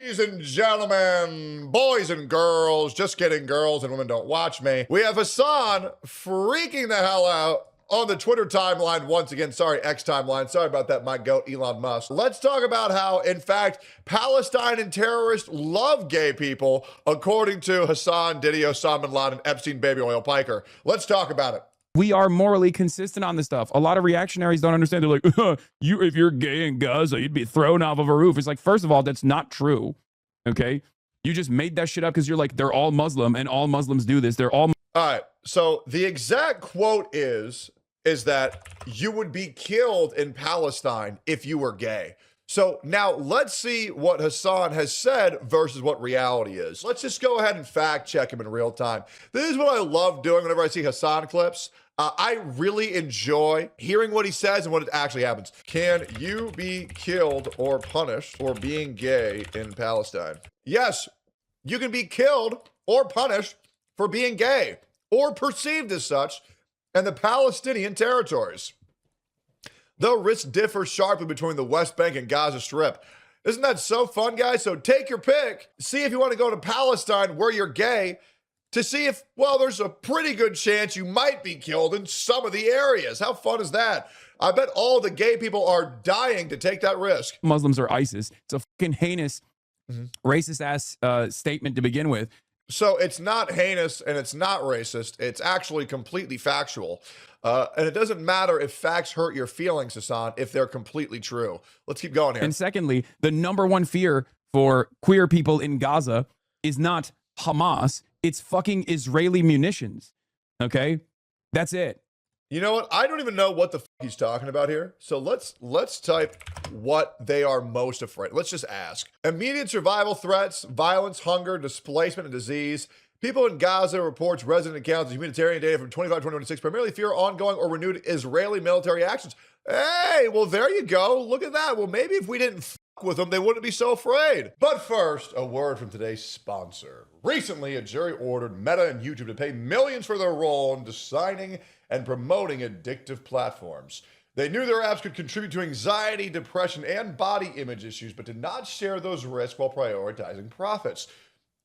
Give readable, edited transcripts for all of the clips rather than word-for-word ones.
Ladies and gentlemen, boys and girls, just kidding, girls and women don't watch me. We have Hasan freaking the hell out on the Twitter timeline once again. Sorry, X timeline. Sorry about that, my goat, Elon Musk. Let's talk about how, in fact, Palestine and terrorists love gay people, according to Hasan, Diddy, Osama bin Laden, Epstein, Baby Oil, Piker. Let's talk about it. We are morally consistent on this stuff. A lot of reactionaries don't understand. They're like, if you're gay in Gaza, you'd be thrown off of a roof. It's like, first of all, that's not true. Okay. You just made that shit up because you're like, they're all Muslim and all Muslims do this. They're all. All right. So the exact quote is that you would be killed in Palestine if you were gay. So now let's see what Hasan has said versus what reality is. Let's just go ahead and fact check him in real time. This is what I love doing whenever I see Hasan clips. I really enjoy hearing what he says and what actually happens. Can you be killed or punished for being gay in Palestine? Yes, you can be killed or punished for being gay or perceived as such in the Palestinian territories. The risks differ sharply between the West Bank and Gaza Strip. Isn't that so fun, guys? So take your pick. See if you want to go to Palestine where you're gay to see if, well, there's a pretty good chance you might be killed in some of the areas. How fun is that? I bet all the gay people are dying to take that risk. Muslims are ISIS. It's a fucking heinous, racist ass statement to begin with. So it's not heinous and it's not racist. It's actually completely factual. And it doesn't matter if facts hurt your feelings, Hasan, if they're completely true. Let's keep going here. And secondly, the number one fear for queer people in Gaza is not Hamas. It's fucking Israeli munitions. Okay? That's it. You know what? I don't even know what the fuck he's talking about here. So let's type what they are most afraid. Let's just ask. Immediate survival threats, violence, hunger, displacement, and disease. People in Gaza reports resident accounts of humanitarian data from 25-2026 primarily fear ongoing or renewed Israeli military actions. Hey, well, there you go. Look at that. Well, maybe if we didn't fuck with them, they wouldn't be so afraid. But first, a word from today's sponsor. Recently, a jury ordered Meta and YouTube to pay millions for their role in designing and promoting addictive platforms. They knew their apps could contribute to anxiety, depression, and body image issues, but did not share those risks while prioritizing profits.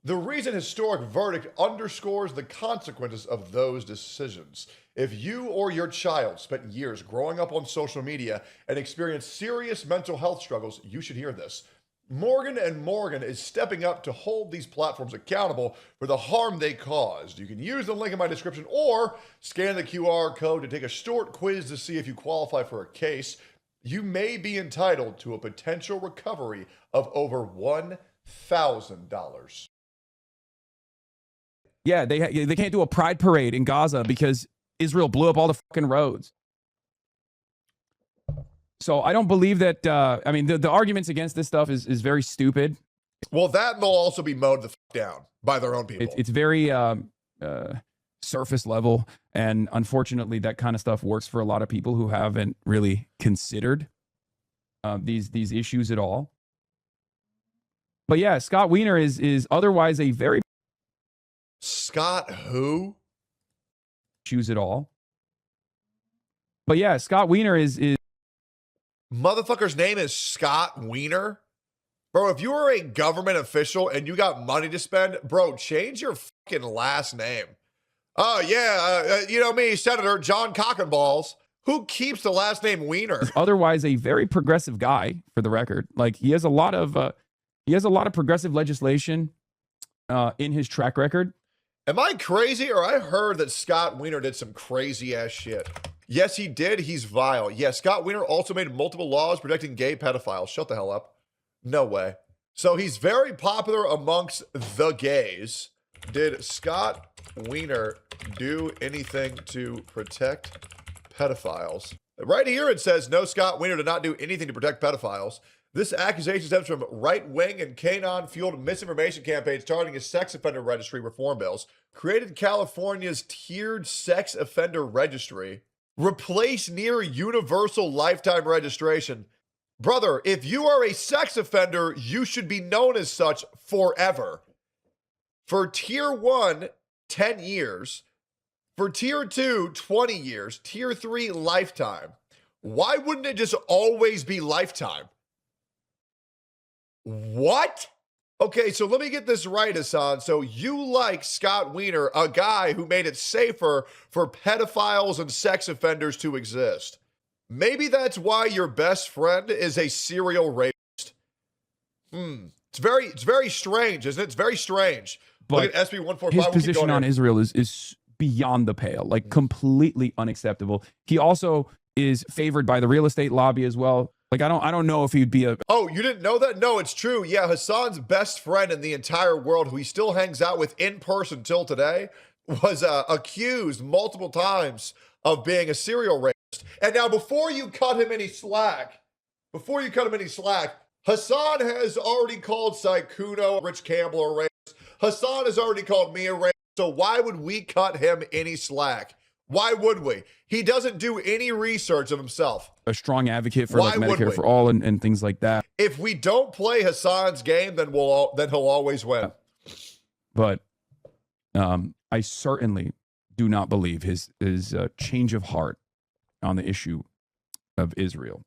The recent historic verdict underscores the consequences of those decisions. If you or your child spent years growing up on social media and experienced serious mental health struggles, you should hear this. Morgan & Morgan is stepping up to hold these platforms accountable for the harm they caused. You can use the link in my description or scan the QR code to take a short quiz to see if you qualify for a case. You may be entitled to a potential recovery of over $1,000. Yeah, they can't do a pride parade in Gaza because Israel blew up all the fucking roads. So I don't believe that, I mean, the arguments against this stuff is very stupid. Well, that will also be mowed the fuck down by their own people. It's very surface level. And unfortunately, that kind of stuff works for a lot of people who haven't really considered these issues at all. But yeah, Scott Wiener is otherwise a very... Scott who? Issues at all. But yeah, Scott Wiener is... Motherfucker's name is Scott Wiener? Bro, if you were a government official and you got money to spend, bro, change your fucking last name. Oh, yeah, you know me, Senator John Cockenballs. Who keeps the last name Wiener? Otherwise a very progressive guy, for the record. Like, he has a lot of progressive legislation in his track record. Am I crazy, or I heard that Scott Wiener did some crazy ass shit? Yes, he did. He's vile. Yes, Scott Wiener also made multiple laws protecting gay pedophiles. Shut the hell up. No way. So he's very popular amongst the gays. Did Scott Wiener do anything to protect pedophiles? Right here it says, no, Scott Wiener did not do anything to protect pedophiles. This accusation stems from right-wing and QAnon-fueled misinformation campaigns targeting a sex offender registry reform bills, created California's tiered sex offender registry, replaced near universal lifetime registration. Brother, if you are a sex offender, you should be known as such forever. For tier 1, 10 years. For tier 2, 20 years. Tier 3, lifetime. Why wouldn't it just always be lifetime? What? Okay, so let me get this right, Hasan. So you like Scott Wiener, a guy who made it safer for pedophiles and sex offenders to exist. Maybe that's why your best friend is a serial rapist. It's very strange, isn't it? It's very strange. But look at SB145. his position on Israel is beyond the pale, like completely unacceptable. He also is favored by the real estate lobby as well. Like, I don't know if he'd be a... Oh, you didn't know that? No, it's true. Yeah, Hasan's best friend in the entire world, who he still hangs out with in person till today, was accused multiple times of being a serial rapist. And now, before you cut him any slack, Hasan has already called Saikuno, Rich Campbell, a rapist. Hasan has already called me a rapist. So why would we cut him any slack? Why would we? He doesn't do any research of himself. A strong advocate for like Medicare for all and things like that. If we don't play Hasan's game, then he'll always win. But I certainly do not believe his change of heart on the issue of Israel.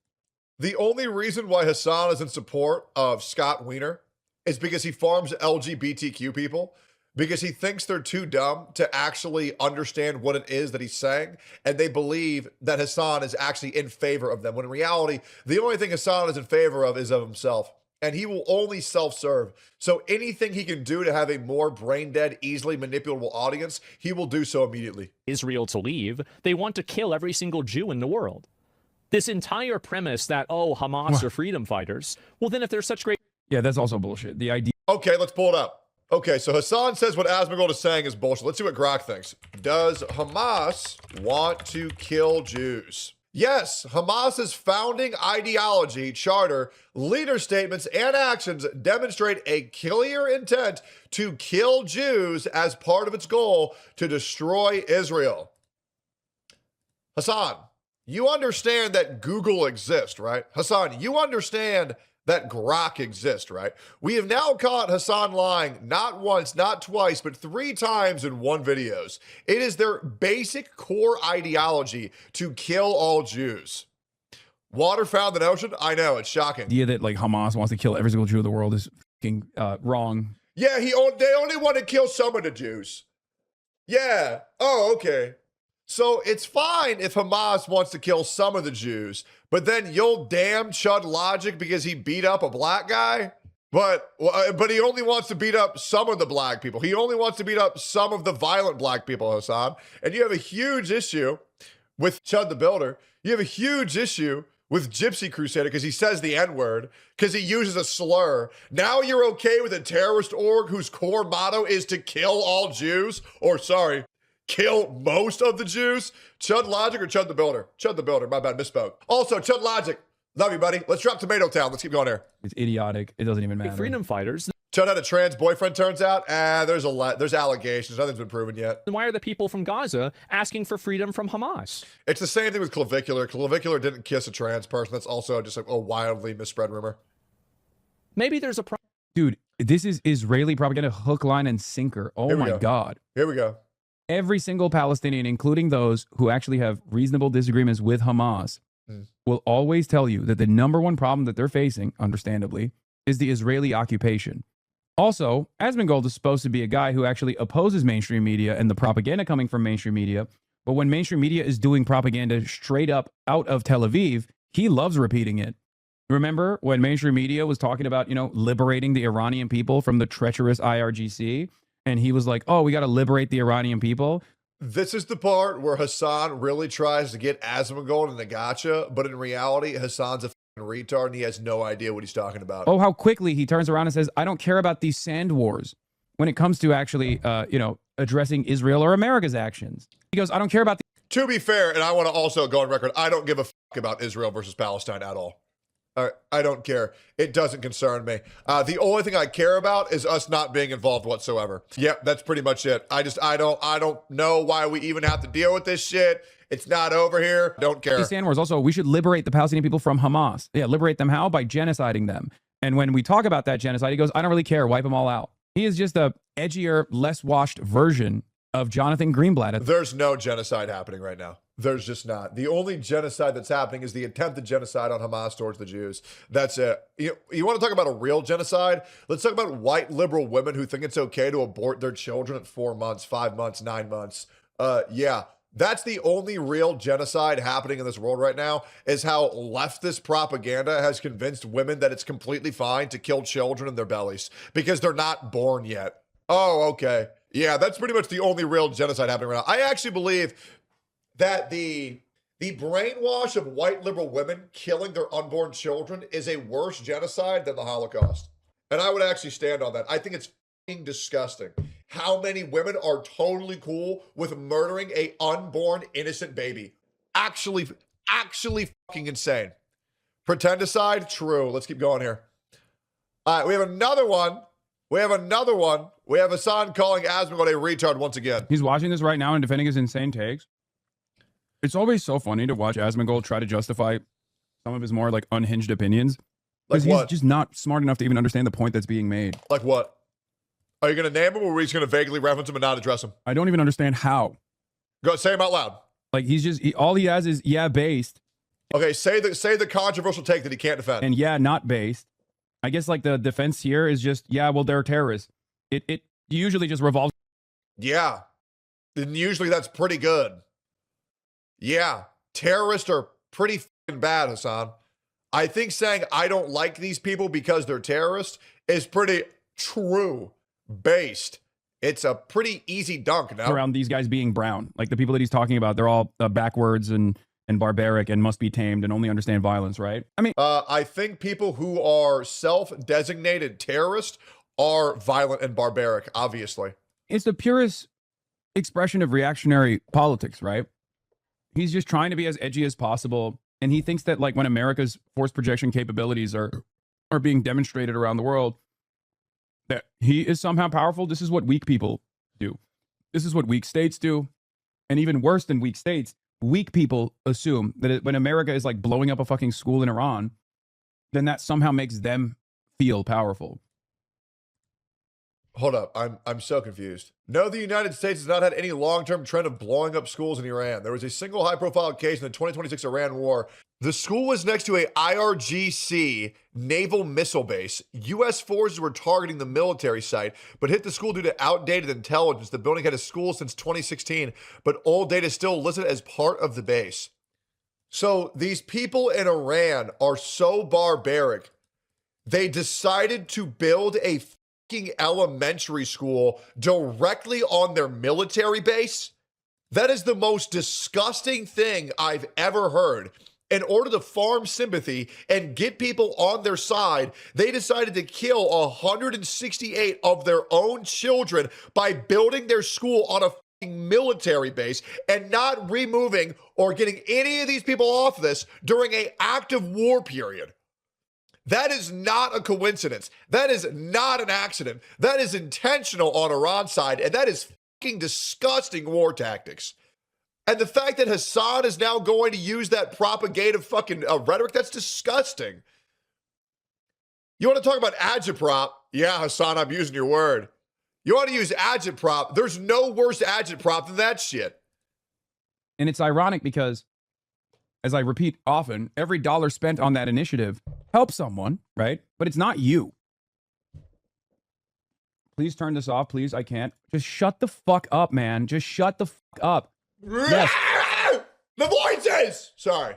The only reason why Hasan is in support of Scott Wiener is because he farms LGBTQ people, because he thinks they're too dumb to actually understand what it is that he's saying, and they believe that Hasan is actually in favor of them, when in reality, the only thing Hasan is in favor of is of himself, and he will only self-serve. So anything he can do to have a more brain-dead, easily manipulable audience, he will do so immediately. Israel to leave, they want to kill every single Jew in the world. This entire premise that, oh, Hamas are freedom fighters, well, then if they're such great... Yeah, that's also bullshit. The idea... Okay, let's pull it up. Okay, so Hasan says what Asmongold is saying is bullshit. Let's see what Grok thinks. Does Hamas want to kill Jews? Yes, Hamas's founding ideology, charter, leader statements, and actions demonstrate a clear intent to kill Jews as part of its goal to destroy Israel. Hasan, you understand that Google exists, right? Hasan, you understand that Grok exists, right? We have now caught Hasan lying not once, not twice, but 3 times in one videos. It is their basic core ideology to kill all Jews. Water found in ocean? I know, it's shocking. The idea that like Hamas wants to kill every single Jew in the world is fucking wrong. Yeah, they only want to kill some of the Jews. Yeah. Oh, okay. So it's fine if Hamas wants to kill some of the Jews, but then you'll damn Chud Logic because he beat up a black guy? But he only wants to beat up some of the black people. He only wants to beat up some of the violent black people, Hasan. And you have a huge issue with Chud the Builder. You have a huge issue with Gypsy Crusader because he says the N-word, because he uses a slur. Now you're okay with a terrorist org whose core motto is to kill all Jews? Or, sorry, kill most of the Jews? Chud Logic or Chud the Builder? Chud the Builder, my bad, misspoke. Also, Chud Logic, love you, buddy. Let's drop Tomato Town. Let's keep going here. It's idiotic. It doesn't even matter. Freedom fighters. Chud had a trans boyfriend, turns out. There's allegations. Nothing's been proven yet. Why are the people from Gaza asking for freedom from Hamas? It's the same thing with Clavicular. Clavicular didn't kiss a trans person. That's also just like a wildly misspread rumor. Maybe there's a problem. Dude, this is Israeli propaganda, hook, line, and sinker. Oh my God. Here we go. Every single Palestinian, including those who actually have reasonable disagreements with Hamas, will always tell you that the number one problem that they're facing, understandably, is the Israeli occupation. Also, Asmongold is supposed to be a guy who actually opposes mainstream media and the propaganda coming from mainstream media. But when mainstream media is doing propaganda straight up out of Tel Aviv, he loves repeating it. Remember when mainstream media was talking about, liberating the Iranian people from the treacherous IRGC? And he was like, oh, we got to liberate the Iranian people. This is the part where Hasan really tries to get Asmongold in the gotcha, but in reality, Hasan's a retard and he has no idea what he's talking about. Oh, how quickly he turns around and says, I don't care about these sand wars when it comes to actually, addressing Israel or America's actions. He goes, I don't care about To be fair, and I want to also go on record, I don't give a about Israel versus Palestine at all. I don't care. It doesn't concern me. The only thing I care about is us not being involved whatsoever. Yep, that's pretty much it. I don't know why we even have to deal with this shit. It's not over here. Don't care. Sand wars. Also, we should liberate the Palestinian people from Hamas. Yeah, liberate them how? By genociding them. And when we talk about that genocide, he goes, I don't really care. Wipe them all out. He is just a edgier, less washed version of Jonathan Greenblatt. There's no genocide happening right now. There's just not. The only genocide that's happening is the attempted genocide on Hamas towards the Jews. That's it. You want to talk about a real genocide? Let's talk about white liberal women who think it's okay to abort their children at 4 months, 5 months, 9 months. Yeah, that's the only real genocide happening in this world right now, is how leftist propaganda has convinced women that it's completely fine to kill children in their bellies because they're not born yet. Oh, okay. Yeah, that's pretty much the only real genocide happening right now. I actually believe that the brainwash of white liberal women killing their unborn children is a worse genocide than the Holocaust. And I would actually stand on that. I think it's fucking disgusting how many women are totally cool with murdering a unborn innocent baby. Actually fucking insane. Pretendicide? True. Let's keep going here. All right, we have another one. We have Hasan calling Asmongold a retard once again. He's watching this right now and defending his insane takes. It's always so funny to watch Asmongold try to justify some of his more like unhinged opinions. Like Because he's just not smart enough to even understand the point that's being made. Like what? Are you going to name him, or are we just going to vaguely reference him and not address him? I don't even understand how. Go say him out loud. Like all he has is yeah based Okay, say the controversial take that he can't defend. and yeah not based. I guess like the defense here is just yeah, well they're terrorists. It usually just revolves. Yeah. And usually that's pretty good. Yeah. Terrorists are pretty fucking bad, Hasan. I think saying I don't like these people because they're terrorists is pretty true based. It's a pretty easy dunk now. Around these guys being brown. Like the people that he's talking about, they're all backwards and barbaric and must be tamed and only understand violence, right? I mean, I think people who are self-designated terrorists are violent and barbaric, obviously. it's the purest expression of reactionary politics, right? He's just trying to be as edgy as possible. And he thinks that like when America's force projection capabilities are being demonstrated around the world, that he is somehow powerful. This is what weak people do. This is what weak states do. And even worse than weak states, weak people assume that when America is like blowing up a fucking school in Iran, then that somehow makes them feel powerful. Hold up, I'm so confused. No, the United States has not had any long-term trend of blowing up schools in Iran. There was a single high-profile case in the 2026 Iran war. The school was next to a IRGC naval missile base. U.S. forces were targeting the military site, but hit the school due to outdated intelligence. The building had a school since 2016, but old data is still listed as part of the base. So these people in Iran are so barbaric, they decided to build a elementary school directly on their military base. That is the most disgusting thing I've ever heard. In order to farm sympathy and get people on their side, they decided to kill 168 of their own children by building their school on a military base and not removing or getting any of these people off this during an active war period. That is not a coincidence. That is not an accident. That is intentional on Iran's side, and that is fucking disgusting war tactics. And the fact that Hasan is now going to use that propagative fucking rhetoric, that's disgusting. You want to talk about agitprop? Yeah, Hasan, I'm using your word. You want to use agitprop? There's no worse agitprop than that shit. And it's ironic because, as I repeat often, every dollar spent on that initiative helps someone, right? But it's not you. Please turn this off, please. I can't. Just shut the fuck up, man. Just shut the fuck up. Yes. The voices! Sorry.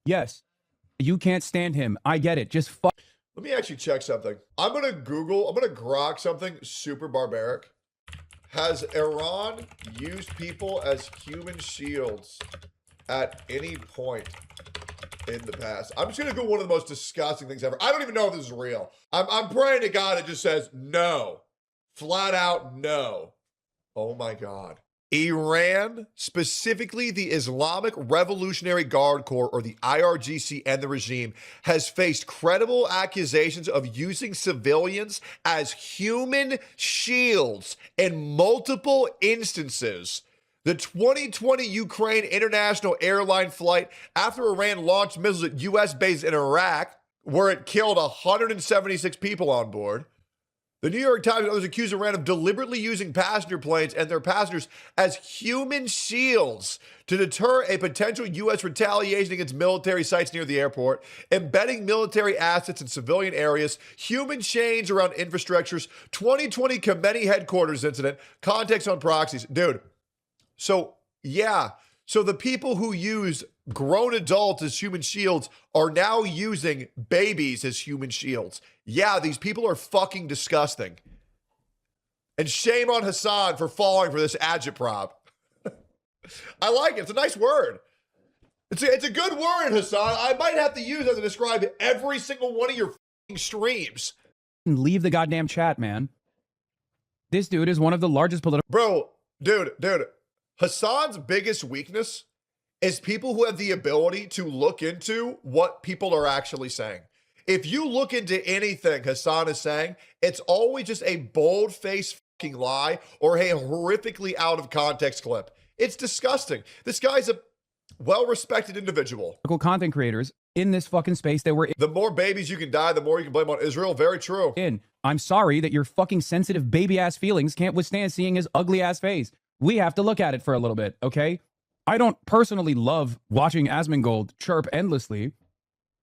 Yes. You can't stand him. I get it. Just fuck. Let me actually check something. I'm going to grok something super barbaric. Has Iran used people as human shields at any point in the past? I'm just gonna go one of the most disgusting things ever. I don't even know if this is real. I'm praying to God it just says no. Flat out no. Oh my God. Iran, specifically the Islamic Revolutionary Guard Corps, or the IRGC, and the regime, has faced credible accusations of using civilians as human shields in multiple instances. The 2020 Ukraine international airline flight after Iran launched missiles at U.S. bases in Iraq, where it killed 176 people on board. The New York Times and others accuse Iran of deliberately using passenger planes and their passengers as human shields to deter a potential U.S. retaliation against military sites near the airport, embedding military assets in civilian areas, human chains around infrastructures, 2020 Khamenei headquarters incident, context on proxies. Dude, so yeah. So the people who use grown adults as human shields are now using babies as human shields. Yeah, these people are fucking disgusting. And shame on Hasan for falling for this agitprop. I like it. It's a nice word. It's a good word, Hasan. I might have to use it to describe every single one of your fucking streams. Leave the goddamn chat, man. This dude is one of the largest political... Bro, dude. Hasan's biggest weakness is people who have the ability to look into what people are actually saying. If you look into anything Hasan is saying, it's always just a bold-faced fucking lie or a horrifically out-of-context clip. It's disgusting. This guy's a well-respected individual. content creators in this fucking space that we're The more babies you can die, the more you can blame on Israel. Very true. in. I'm sorry that your fucking sensitive baby-ass feelings can't withstand seeing his ugly-ass face. We have to look at it for a little bit, okay? I don't personally love watching Asmongold chirp endlessly.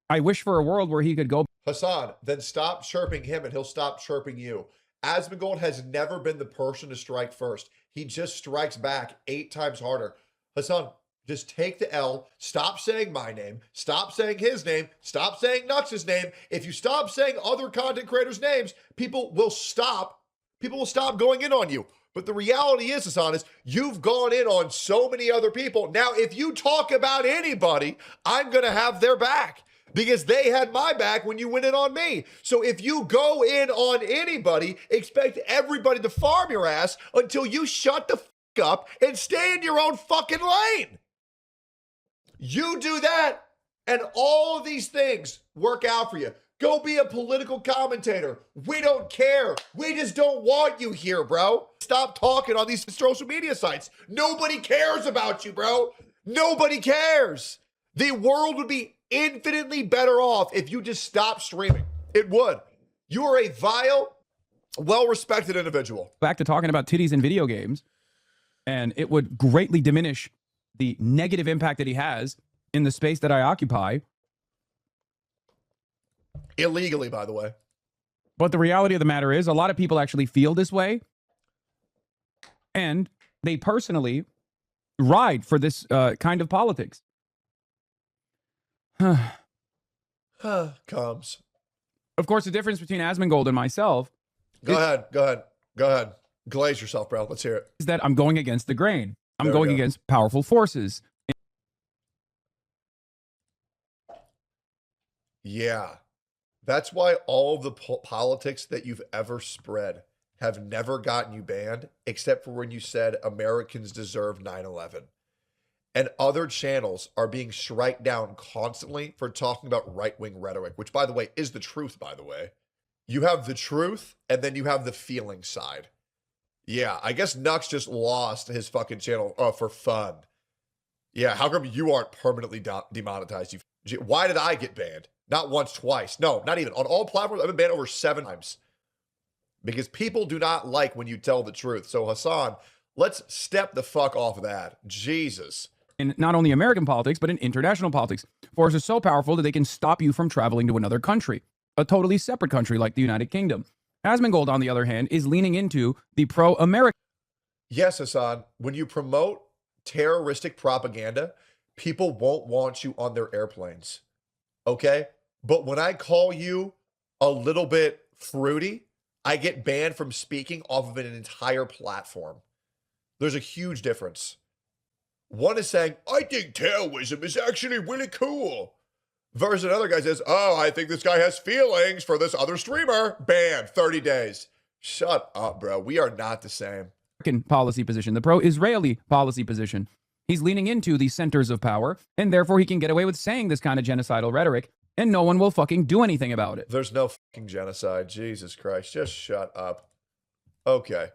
I wish for a world where he could go... Hasan, then stop chirping him and he'll stop chirping you. Asmongold has never been the person to strike first. He just strikes back 8 times harder. Hasan, just take the L. Stop saying my name. Stop saying his name. Stop saying Nux's name. If you stop saying other content creators' names, people will stop going in on you. But the reality is, Hasan, is you've gone in on so many other people. Now, if you talk about anybody, I'm going to have their back because they had my back when you went in on me. So if you go in on anybody, expect everybody to farm your ass until you shut the fuck up and stay in your own fucking lane. You do that, and all of these things work out for you. Go be a political commentator. We don't care. We just don't want you here, bro. Stop talking on these social media sites. Nobody cares about you, bro. Nobody cares. The world would be infinitely better off if you just stopped streaming. It would. You are a vile, well-respected individual. back to talking about titties in video games, and it would greatly diminish the negative impact that he has in the space that I occupy. Illegally, by the way. But the reality of the matter is, a lot of people actually feel this way, and they personally ride for this kind of politics. Comes. Of course, the difference between Asmongold and myself Go ahead. Glaze yourself, bro. Let's hear it. is that I'm going against the grain. I'm There we going go. against powerful forces. Yeah. That's why all of the politics that you've ever spread have never gotten you banned, except for when you said Americans deserve 9/11. And other channels are being striked down constantly for talking about right-wing rhetoric, which, by the way, is the truth, by the way. You have the truth, and then you have the feeling side. Yeah, I guess Nux just lost his fucking channel for fun. Yeah, how come you aren't permanently demonetized? Why did I get banned? Not once, twice. No, not even. On all platforms, I've been banned over 7 times. Because people do not like when you tell the truth. So, Hasan, let's step the fuck off of that. Jesus. In not only American politics, but in international politics. Forces so powerful that they can stop you from traveling to another country, a totally separate country like the United Kingdom. Asmongold, on the other hand, is leaning into the pro-American. Yes, Hasan, when you promote terroristic propaganda, people won't want you on their airplanes. Okay? But when I call you a little bit fruity, I get banned from speaking off of an entire platform. There's a huge difference. One is saying, I think Taoism is actually really cool. Versus another guy says, oh, I think this guy has feelings for this other streamer. Banned, 30 days. Shut up, bro. We are not the same. Policy position, the pro-Israeli policy position. He's leaning into the centers of power, and therefore he can get away with saying this kind of genocidal rhetoric, and no one will fucking do anything about it. There's no fucking genocide. Jesus Christ. Just shut up. Okay.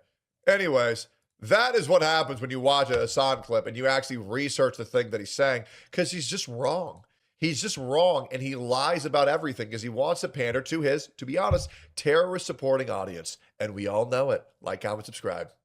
Anyways, that is what happens when you watch a Hasan clip and you actually research the thing that he's saying, because he's just wrong. He's just wrong, and he lies about everything because he wants to pander to his, to be honest, terrorist supporting audience. And we all know it. Like, comment, subscribe.